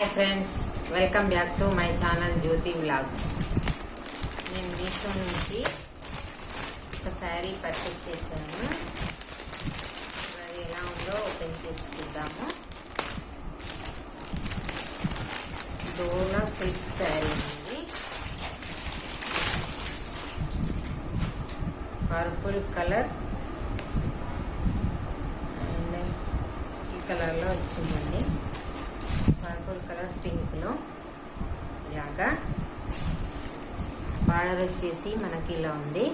Hi friends, welcome back to my channel Jyothi vlogs. నేను మీషో నుంచి ఒక శారీ పర్చేస్ చేశాను. అది ఎలా ఉందో ఓపెన్ చేసి చూద్దాము. డోలా సిల్క్ శారీ ఉంది. పర్పుల్ కలర్ అండ్ ఈ కలర్లో వచ్చిందండి. పర్పుల్ కలర్ పింక్లో ఇలాగా బార్డర్ వచ్చేసి మనకి ఇలా ఉంది.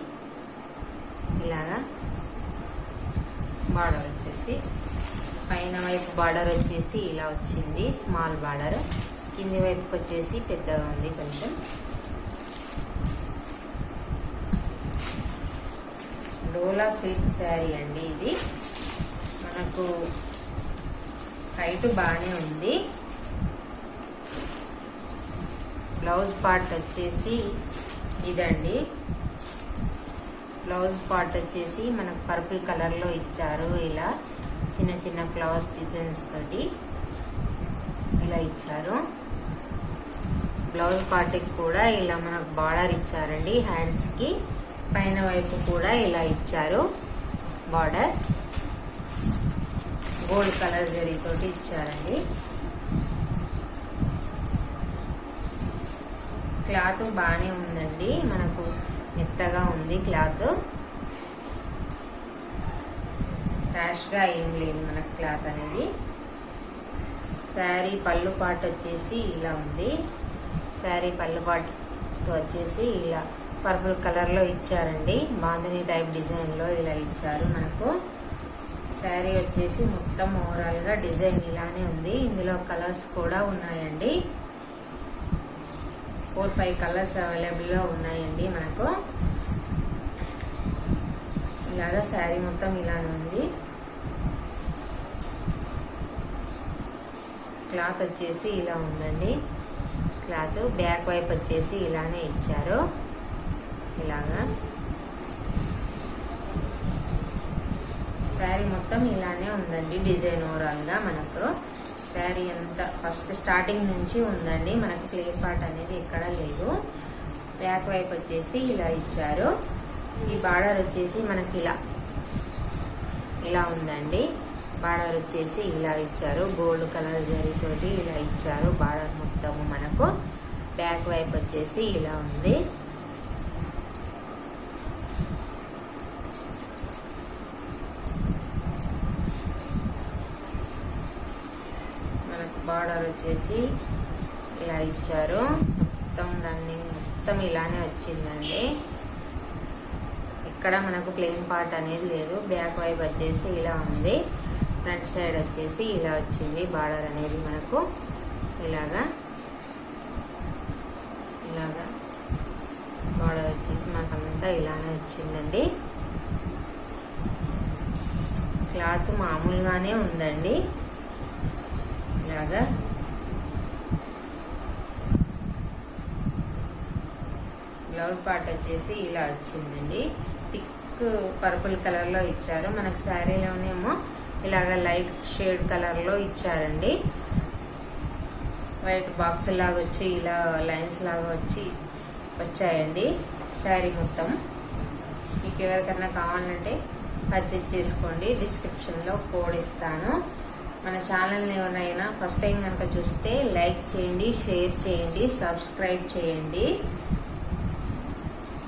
ఇలాగా బార్డర్ వచ్చేసి పైన వైపు బార్డర్ వచ్చేసి ఇలా వచ్చింది, స్మాల్ బార్డర్. కింది వైపుకి వచ్చేసి పెద్దగా ఉంది కొంచెం. డోలా సిల్క్ శారీ అండి. ఇది మనకు హైట్ బాగానే ఉంది. బ్లౌజ్ పార్ట్ వచ్చేసి ఇదండి. బ్లౌజ్ పార్ట్ వచ్చేసి మనకు పర్పుల్ కలర్లో ఇచ్చారు. ఇలా చిన్న చిన్న ఫ్లవర్స్ డిజైన్స్ తోటి ఇలా ఇచ్చారు. బ్లౌజ్ పార్ట్కి కూడా ఇలా మనకు బార్డర్ ఇచ్చారండి. హ్యాండ్స్కి పైన వైపు కూడా ఇలా ఇచ్చారు బార్డర్. గోల్డ్ కలర్ జరీతోటి ఇచ్చారండి. క్లాత్ బాగానే ఉందండి, మనకు మెత్తగా ఉంది క్లాత్. ర్యాష్గా ఏం లేదు మనకు క్లాత్ అనేది. శారీ పళ్ళు పాటు వచ్చేసి ఇలా ఉంది. శారీ పళ్ళు పాటు వచ్చేసి ఇలా పర్పుల్ కలర్లో ఇచ్చారండి. బాందిని టైప్ డిజైన్లో ఇలా ఇచ్చారు మనకు. శారీ వచ్చేసి మొత్తం ఓవరాల్గా డిజైన్ ఇలానే ఉంది. ఇందులో కలర్స్ కూడా ఉన్నాయండి. 4-5 కలర్స్ అవైలబుల్లో ఉన్నాయండి మనకు. ఇలాగా శారీ మొత్తం ఇలానే ఉంది. క్లాత్ వచ్చేసి ఇలా ఉందండి. క్లాత్ బ్యాక్ వైపు వచ్చేసి ఇలానే ఇచ్చారు. ఇలాగా శారీ మొత్తం ఇలానే ఉందండి డిజైన్ ఓవరాల్గా మనకు. శారీ అంతా ఫస్ట్ స్టార్టింగ్ నుంచి ఉందండి మనకు. ప్లేన్ పార్ట్ అనేది ఎక్కడ లేదు. బ్యాక్ వైపు వచ్చేసి ఇలా ఇచ్చారు. ఈ బార్డర్ వచ్చేసి మనకి ఇలా ఉందండి. బార్డర్ వచ్చేసి ఇలా ఇచ్చారు. గోల్డ్ కలర్ జరీతోటి ఇలా ఇచ్చారు బార్డర్ మొత్తము మనకు. బ్యాక్ వైపు వచ్చేసి ఇలా ఉంది. బార్డర్ వచ్చేసి ఇలా ఇచ్చారు. మొత్తం రన్నింగ్ మొత్తం ఇలానే వచ్చిందండి. ఇక్కడ మనకు ప్లెయిన్ పార్ట్ అనేది లేదు. బ్యాక్ వైపు వచ్చేసి ఇలా ఉంది. ఫ్రంట్ సైడ్ వచ్చేసి ఇలా వచ్చింది బార్డర్ అనేది మనకు. ఇలాగా బార్డర్ వచ్చేసి మనకంతా ఇలానే వచ్చిందండి. క్లాత్ మామూలుగానే ఉందండి. ఇలాగా బ్లౌజ్ పార్ట్ వచ్చేసి ఇలా వచ్చిందండి. థిక్ పర్పుల్ కలర్లో ఇచ్చారు మనకు. శారీలోనేమో ఇలాగా లైట్ షేడ్ కలర్లో ఇచ్చారండి. వైట్ బాక్స్ లాగా వచ్చి ఇలా లైన్స్ లాగా వచ్చాయండి శారీ మొత్తం. మీకు ఎవరికైనా కావాలంటే పర్చేజ్ చేసుకోండి. డిస్క్రిప్షన్లో కోడ్ ఇస్తాను. మన ఛానల్ని ఎవరైనా ఫస్ట్ టైం కనుక చూస్తే లైక్ చేయండి, షేర్ చేయండి, సబ్స్క్రైబ్ చేయండి.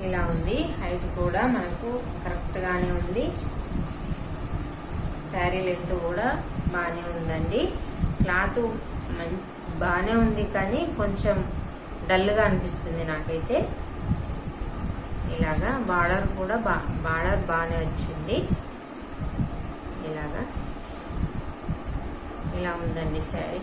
ఇలా ఉంది. హైట్ కూడా మనకు కరెక్ట్గానే ఉంది. శారీ లెంత్ కూడా బాగానే ఉందండి. క్లాత్ బాగానే ఉంది కానీ కొంచెం డల్గా అనిపిస్తుంది నాకైతే. ఇలాగా బార్డర్ కూడా బార్డర్ బాగానే వచ్చింది. ఇలా ఉందండి శారీ.